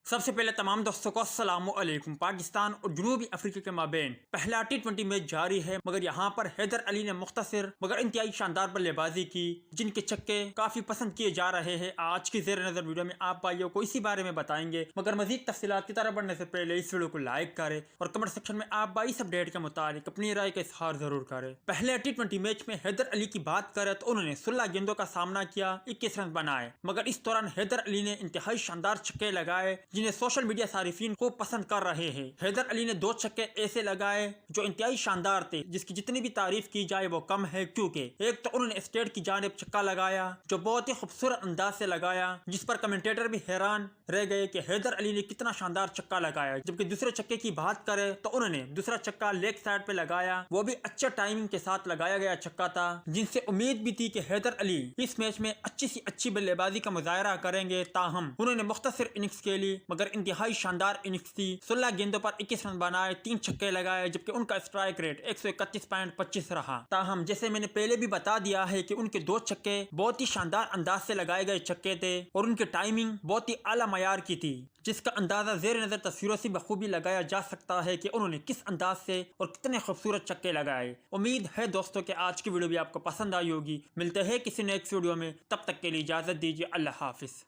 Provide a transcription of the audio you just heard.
सबसे पहले तमाम दोस्तों को अस्सलामु अलैकुम। पाकिस्तान और जनूबी अफ्रीका के माबेन पहला T20 मैच जारी है, मगर यहाँ पर हैदर अली ने मुख्तसर मगर इंतहाई शानदार बल्लेबाजी की, जिनके छक्के काफी पसंद किए जा रहे हैं। आज की जेर नजर वीडियो में आप भाइयों को इसी बारे में बताएंगे, मगर मजीद तफसीलात की तरफ बढ़ने से पहले इस वीडियो को लाइक करें और कमेंट सेक्शन में आप भाई इस अपडेट के मुताबिक अपनी राय का इजहार जरूर करें। पहले T20 मैच में हैदर अली की बात करें तो उन्होंने 16 गेंदों का सामना किया, 21 रन बनाए, मगर इस दौरान हैदर अली ने इंतहाई शानदार छक्के लगाए जिन्हें सोशल मीडिया सारिफीन को पसंद कर रहे हैं। हैदर अली ने 2 छक्के ऐसे लगाए जो इंतहाई शानदार थे, जिसकी जितनी भी तारीफ की जाए वो कम है, क्योंकि एक तो उन्होंने स्टेट की जानिब छक्का लगाया जो बहुत ही खूबसूरत अंदाज से लगाया, जिस पर कमेंटेटर भी हैरान रह गए कि हैदर अली ने कितना शानदार छक्का लगाया। जबकि दूसरे छक्के की बात करें तो उन्होंने दूसरा छक्का लेग साइड पे लगाया, वो भी अच्छे टाइमिंग के साथ लगाया गया छक्का था, जिनसे उम्मीद भी थी कि हैदर अली इस मैच में अच्छी सी अच्छी बल्लेबाजी का मुजाहरा करेंगे। ताहम उन्होंने मुख्तसर इनिंग्स खेली मगर इंतहाई शानदार इनिंग्स थी। 16 गेंदों पर 21 रन बनाए, 3 छक्के लगाए, जबकि उनका स्ट्राइक रेट 131.25 रहा। ताहम जैसे मैंने पहले भी बता दिया है कि उनके 2 छक्के बहुत ही शानदार अंदाज से लगाए गए छक्के थे और उनकी टाइमिंग बहुत ही आला मयार की थी, जिसका अंदाजा जेर नजर तस्वीरों से बखूबी लगाया जा सकता है कि उन्होंने किस अंदाज से और कितने खूबसूरत छक्के लगाए। उम्मीद है दोस्तों कि आज की वीडियो भी आपको पसंद आई होगी। मिलते हैं किसी नेक्स्ट वीडियो में, तब तक के लिए इजाजत दीजिए। अल्लाह हाफिज।